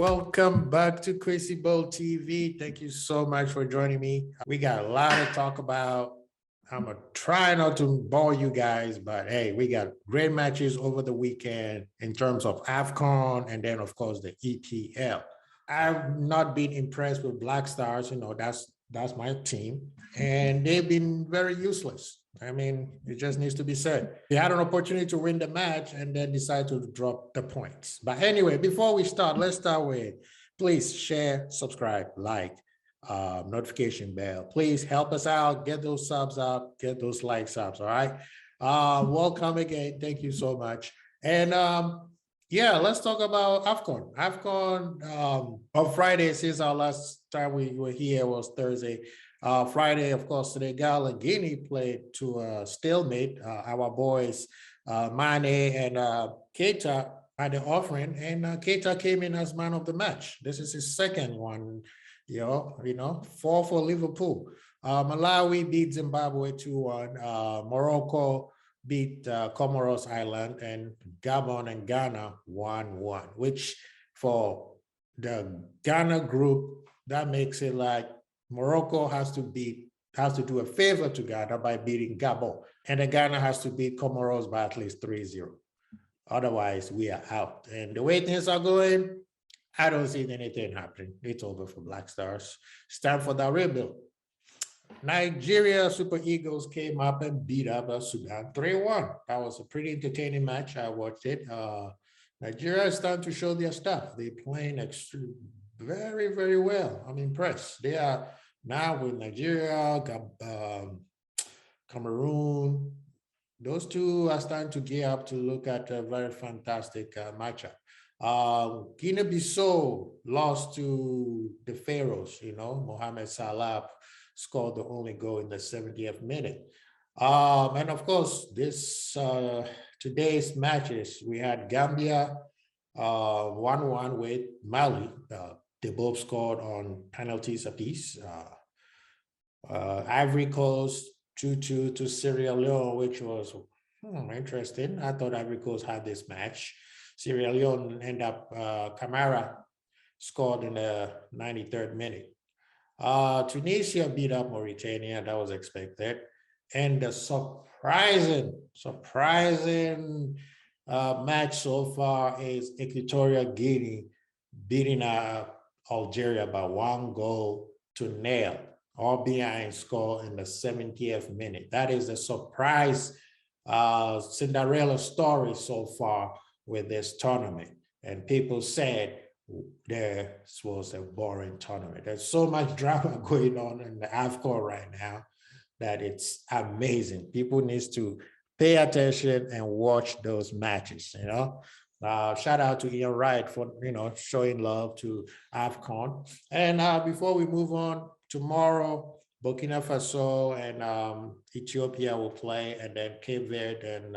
Welcome back to Crazy Bowl TV. Thank you so much for joining me. We got a lot to talk about. I'm going to try not to bore you guys, but hey, we got great matches over the weekend in terms of AFCON and then, of course, the EPL. I've not been impressed with Black Stars. That's my team, and they've been very useless. I mean, it just needs to be said. They had an opportunity to win the match and then decide to drop the points. But anyway, before we start, let's start with, please share, subscribe, like, notification bell. Please help us out, get those subs up, get those likes up, all right? Welcome again. Thank you so much. And yeah, let's talk about AFCON. AFCON on Friday, since our last time we were here was Thursday. Friday, of course, Senegal and Guinea played to a stalemate. Our boys, Mane and Keita had the offering, and Keita came in as man of the match. This is his second one, four for Liverpool. Malawi beat Zimbabwe 2-1. Morocco beat Comoros Island, and Gabon and Ghana 1-1, which for the Ghana group, that makes it like Morocco has to do a favor to Ghana by beating Gabon, and then Ghana has to beat Comoros by at least 3-0. Otherwise, we are out. And the way things are going, I don't see anything happening. It's over for Black Stars. It's time for the rebuild. Nigeria Super Eagles came up and beat up Sudan 3-1. That was a pretty entertaining match. I watched it. Nigeria is starting to show their stuff. They're playing very, very well. I'm impressed. They are now with Nigeria, Cameroon. Those two are starting to gear up to look at a very fantastic matchup. Guinea-Bissau lost to the Pharaohs. Mohamed Salah scored the only goal in the 70th minute. And of course, today's matches, we had Gambia 1-1 with Mali. They both scored on penalties apiece. Ivory Coast 2-2 to Sierra Leone, which was interesting. I thought Ivory Coast had this match. Sierra Leone ended up, Camara scored in the 93rd minute. Tunisia beat up Mauritania. That was expected. And the surprising match so far is Equatorial Guinea beating Algeria by 1-0. All behind score in the 70th minute. That is a surprise Cinderella story so far with this tournament. And people said this was a boring tournament. There's so much drama going on in the AFCON right now that it's amazing. People need to pay attention and watch those matches, Shout out to Ian Wright for, showing love to AFCON. And before we move on, tomorrow, Burkina Faso and Ethiopia will play, and then Cape Verde and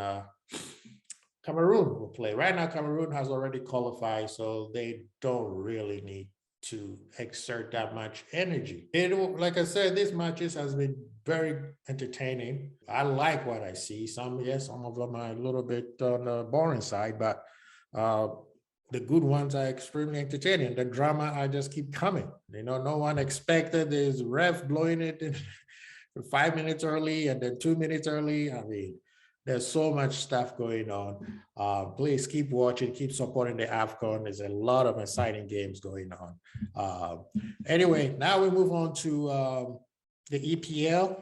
Cameroon will play. Right now, Cameroon has already qualified, so they don't really need to exert that much energy. Like I said, these matches has been very entertaining. I like what I see. Some of them are a little bit on the boring side, but the good ones are extremely entertaining. The drama, I just keep coming. No one expected this ref blowing it in 5 minutes early and then 2 minutes early. I mean, there's so much stuff going on. Please keep watching, keep supporting the AFCON. There's a lot of exciting games going on. Anyway, now we move on to the EPL.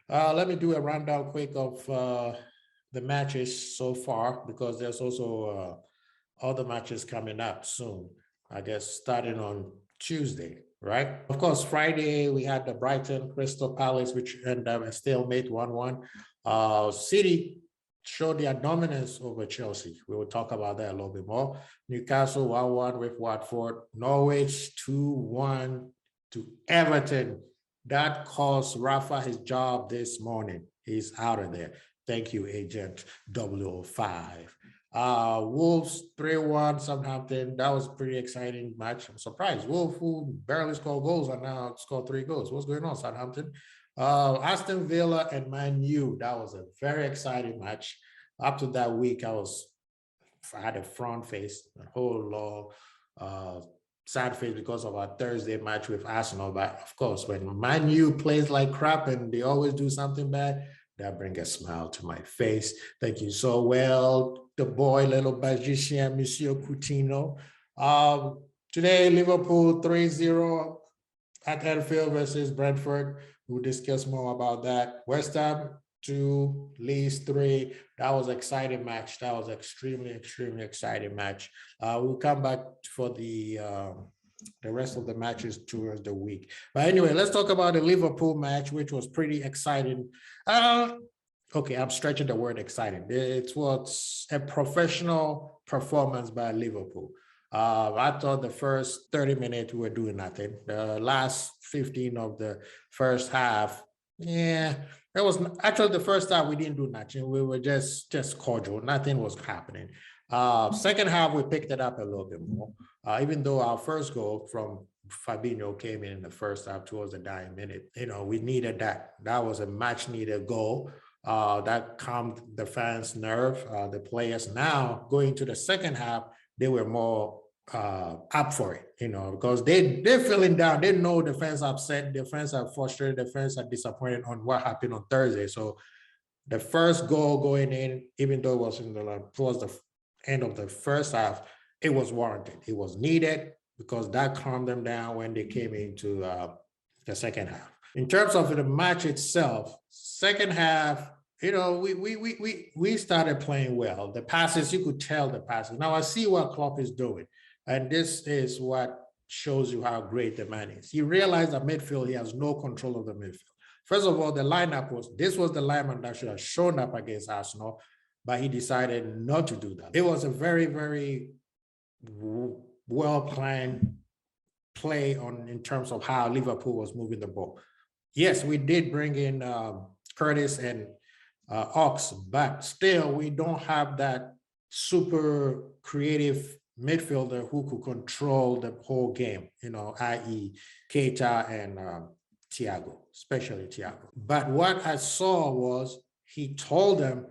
Let me do a rundown quick of the matches so far, because there's also other matches coming up soon, I guess starting on Tuesday, right? Of course, Friday, we had the Brighton Crystal Palace, which ended up a stalemate 1-1. City showed their dominance over Chelsea. We will talk about that a little bit more. Newcastle 1-1 with Watford. Norwich 2-1 to Everton. That cost Rafa his job this morning. He's out of there. Thank you, Agent 005. Wolves 3-1 Southampton. That was a pretty exciting match. I'm surprised. Wolves, who barely scored goals, are now scored 3 goals. What's going on, Southampton? Aston Villa and Man U. That was a very exciting match. Up to that week, I had a front face, a whole long sad face because of our Thursday match with Arsenal. But of course, when Man U plays like crap and they always do something bad, that brings a smile to my face. Thank you so well, the boy, little magician, Monsieur Coutinho. Today, Liverpool 3-0 at Anfield versus Brentford. We'll discuss more about that. West Ham 2, Leeds 3. That was an exciting match. That was extremely, extremely exciting match. We'll come back for the rest of the matches towards the week. But anyway, let's talk about the Liverpool match, which was pretty exciting. Okay, I'm stretching the word exciting. It was a professional performance by Liverpool. I thought the first 30 minutes we were doing nothing. The last 15 of the first half, yeah, it was actually the first half we didn't do nothing. We were just cordial. Nothing was happening. Second half we picked it up a little bit more. Even though our first goal from Fabinho came in the first half towards the dying minute, we needed that. That was a much needed goal. That calmed the fans' nerve, the players. Now going to the second half, they were more up for it, because they're feeling down. They know the fans are upset, the fans are frustrated, the fans are disappointed on what happened on Thursday. So the first goal going in, even though it was towards the end of the first half, it was warranted. It was needed because that calmed them down when they came into the second half. In terms of the match itself, second half, we started playing well. The passes, you could tell the passes. Now I see what Klopp is doing. And this is what shows you how great the man is. He realized that midfield, he has no control of the midfield. First of all, the lineup was the lineman that should have shown up against Arsenal, but he decided not to do that. It was a very, very well-planned play in terms of how Liverpool was moving the ball. Yes, we did bring in Curtis and Ox, but still we don't have that super creative midfielder who could control the whole game, i.e. Keita and Thiago, especially Thiago. But what I saw was he told them,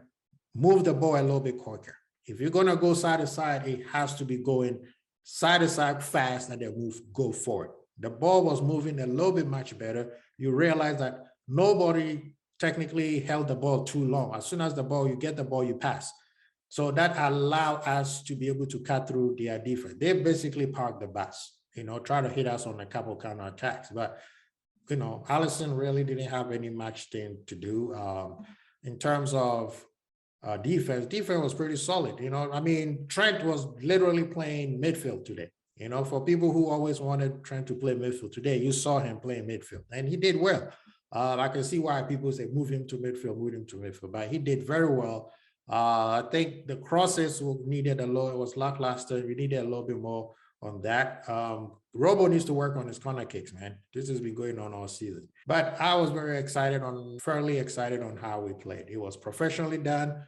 move the ball a little bit quicker. If you're going to go side to side, it has to be going side to side fast and then go forward. The ball was moving a little bit much better. You realize that nobody technically held the ball too long. As soon as you get the ball, you pass. So that allowed us to be able to cut through their defense. They basically parked the bus, try to hit us on a couple counter attacks. But, Alisson really didn't have any much thing to do. In terms of defense was pretty solid. Trent was literally playing midfield today. For people who always wanted Trent to play midfield today, you saw him playing midfield and he did well. I can see why people say move him to midfield, but he did very well. I think the crosses needed a little, it was lackluster. We needed a little bit more on that. Robo needs to work on his corner kicks, man. This has been going on all season. But I was fairly excited on how we played. It was professionally done.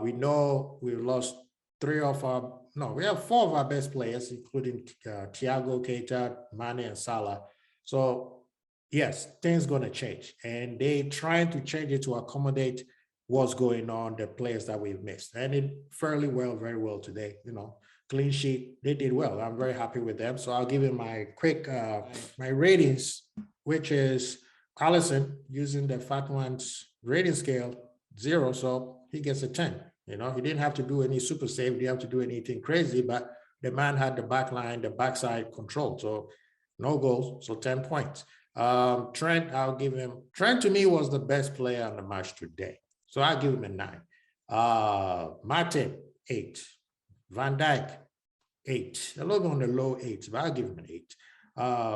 We know we lost we have 4 of our best players, including Thiago, Keita, Mane, and Salah. So yes, things going to change. And they trying to change it to accommodate what's going on, the players that we've missed. And it very well today, clean sheet, they did well. I'm very happy with them. So I'll give you my quick, my ratings, which is Alisson using the Fat One's rating scale, 0. So he gets a 10. He didn't have to do any super save. He didn't have to do anything crazy, but the man had the back line, the backside control. So no goals, so 10 points. Trent, I'll give him, Trent to me was the best player on the match today. So I'll give him a 9. Martin, 8. Van Dijk, 8. A little bit on the low 8s, but I'll give him an 8.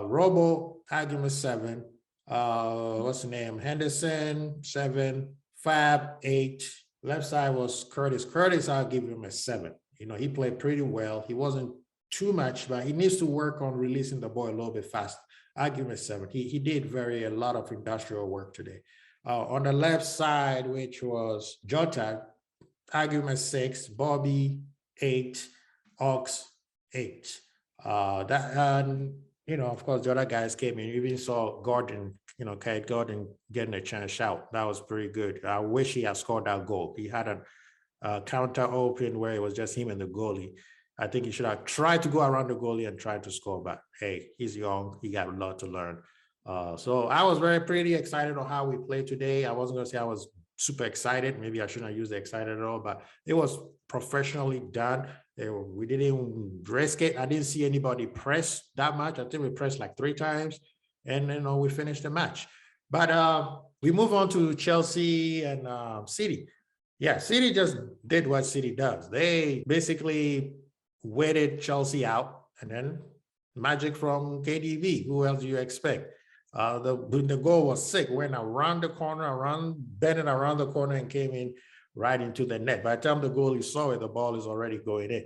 Robo, I'll give him a 7. What's the name? Henderson, 7. Fab, 8. Left side was Curtis. Curtis, I'll give him a 7. He played pretty well. He wasn't too much, but he needs to work on releasing the ball a little bit fast. I'll give him a 7. He did a lot of industrial work today. On the left side, which was Jota, I give him a 6. Bobby, 8. Ox, 8. Of course, the other guys came in. You even saw Gordon, Kate Gordon getting a chance shout. That was pretty good. I wish he had scored that goal. He had a counter open where it was just him and the goalie. I think he should have tried to go around the goalie and try to score, but hey, he's young. He got a lot to learn. So I was pretty excited on how we played today. I wasn't going to say I was super excited. Maybe I shouldn't use the excited at all, but it was professionally done. We didn't risk it. I didn't see anybody press that much. I think we pressed like 3 times, and we finished the match. But we move on to Chelsea and City. Yeah, City just did what City does. They basically waited Chelsea out, and then magic from KDB. Who else do you expect? The goal was sick. Went around the corner, bending around the corner, and came in right into the net. By the time the goalie saw it, the ball is already going in.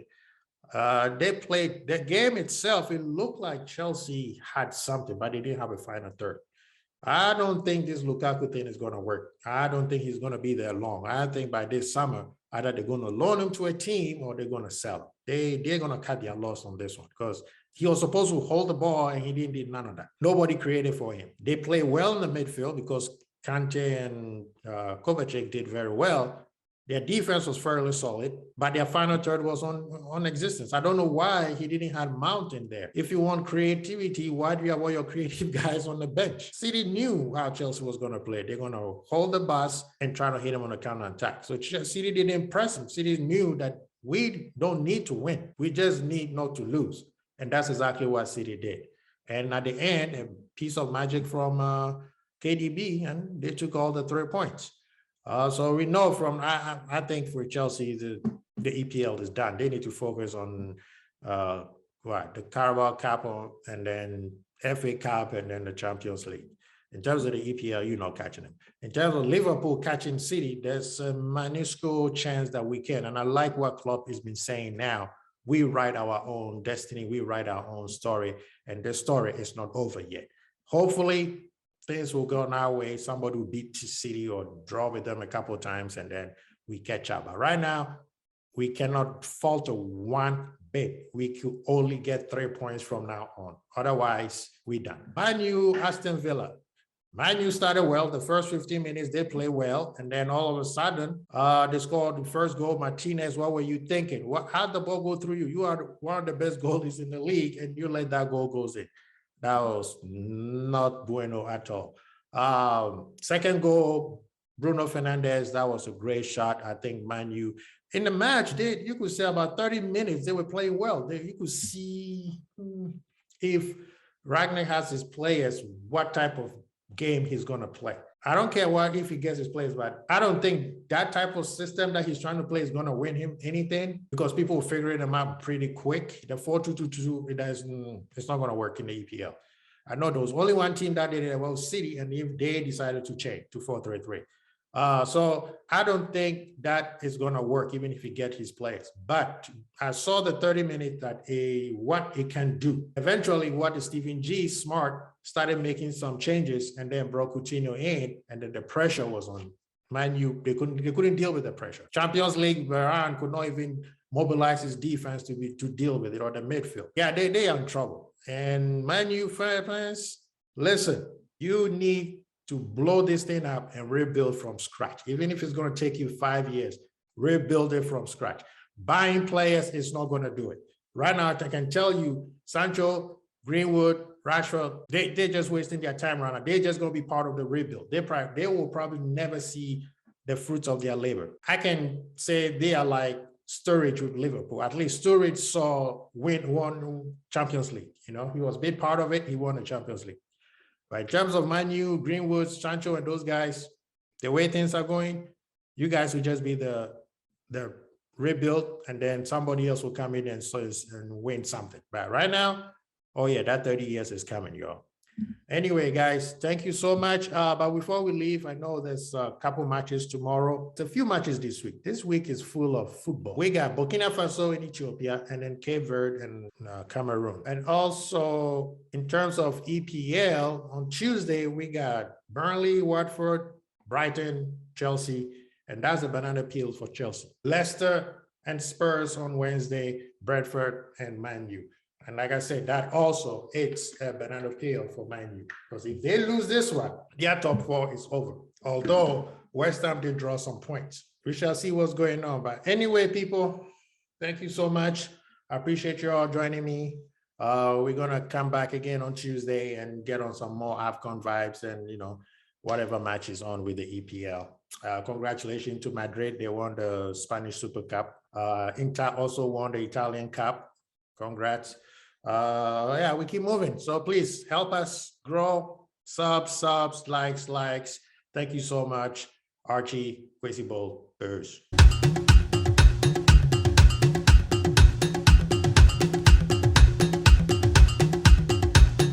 They played the game itself. It looked like Chelsea had something, but they didn't have a final third. I don't think this Lukaku thing is going to work. I don't think he's going to be there long. I think by this summer, either they're going to loan him to a team or they're going to sell him. They're going to cut their loss on this one because he was supposed to hold the ball and he didn't do none of that. Nobody created for him. They play well in the midfield because Kante and Kovacic did very well. Their defense was fairly solid, but their final third was on existence. I don't know why he didn't have Mount in there. If you want creativity, why do you have all your creative guys on the bench? City knew how Chelsea was going to play. They're going to hold the bus and try to hit him on a counter-attack. So City didn't impress him. City knew that we don't need to win. We just need not to lose. And that's exactly what City did. And at the end, a piece of magic from KDB, and they took all the 3 points. So we know from, I think for Chelsea, the EPL is done. They need to focus on the Carabao Cup and then FA Cup and then the Champions League. In terms of the EPL, you're not catching them. In terms of Liverpool catching City, there's a minuscule chance that we can. And I like what Klopp has been saying now. We write our own destiny. We write our own story. And the story is not over yet. Hopefully, things will go our way. Somebody will beat City or draw with them a couple of times, and then we catch up. But right now, we cannot falter one bit. We could only get 3 points from now on. Otherwise, we're done. Man U, Aston Villa. Man U started well. The first 15 minutes, they play well. And then all of a sudden, they scored the first goal. Martinez, what were you thinking? How'd the ball go through you? You are one of the best goalies in the league, and you let that goal go in. That was not bueno at all. Second goal, Bruno Fernandes, that was a great shot. I think Man U, in the match, you could say about 30 minutes, they were playing well. You could see if Ragnick has his players, what type of game he's going to play. I don't care if he gets his players, but I don't think that type of system that he's trying to play is going to win him anything because people will figure them out pretty quick. The 4-2-2-2, it's not going to work in the EPL. I know there was only one team that did it, well, City, and if they decided to change to 4-3-3. So I don't think that is going to work even if he gets his players. But I saw the 30 minutes that what it can do. Eventually, what Stephen G. Smart started making some changes and then brought Coutinho in, and then the pressure was on Man U. They couldn't deal with the pressure. Champions League, Varane could not even mobilize his defense to deal with it, or the midfield. Yeah, they are in trouble. And Man U fans, listen, you need to blow this thing up and rebuild from scratch. Even if it's going to take you 5 years, rebuild it from scratch. Buying players is not going to do it. Right now, I can tell you, Sancho, Greenwood, Rashford, they're just wasting their time right now. They're just going to be part of the rebuild. They will probably never see the fruits of their labor. I can say they are like Sturridge with Liverpool. At least Sturridge won Champions League. You know, he was a big part of it. He won the Champions League. But in terms of Man U, Greenwood, Sancho, and those guys, the way things are going, you guys will just be the rebuild, and then somebody else will come in and win something. But right now, oh yeah, that 30 years is coming, y'all. Anyway, guys, thank you so much. But before we leave, I know there's a couple matches tomorrow. It's a few matches this week. This week is full of football. We got Burkina Faso in Ethiopia, and then Cape Verde and Cameroon. And also, in terms of EPL, on Tuesday, we got Burnley, Watford, Brighton, Chelsea, and that's a banana peel for Chelsea. Leicester and Spurs on Wednesday, Brentford and Man U. And like I said, that also it's a banana peel for Man U. Because if they lose this one, their top 4 is over. Although West Ham did draw some points. We shall see what's going on. But anyway, people, thank you so much. I appreciate you all joining me. We're gonna come back again on Tuesday and get on some more AFCON vibes and whatever match is on with the EPL. Congratulations to Madrid. They won the Spanish Super Cup. Inter also won the Italian Cup. Congrats. Yeah, we keep moving. So please help us grow. Subs, likes. Thank you so much. Archie, Crazy Bowl, Bears.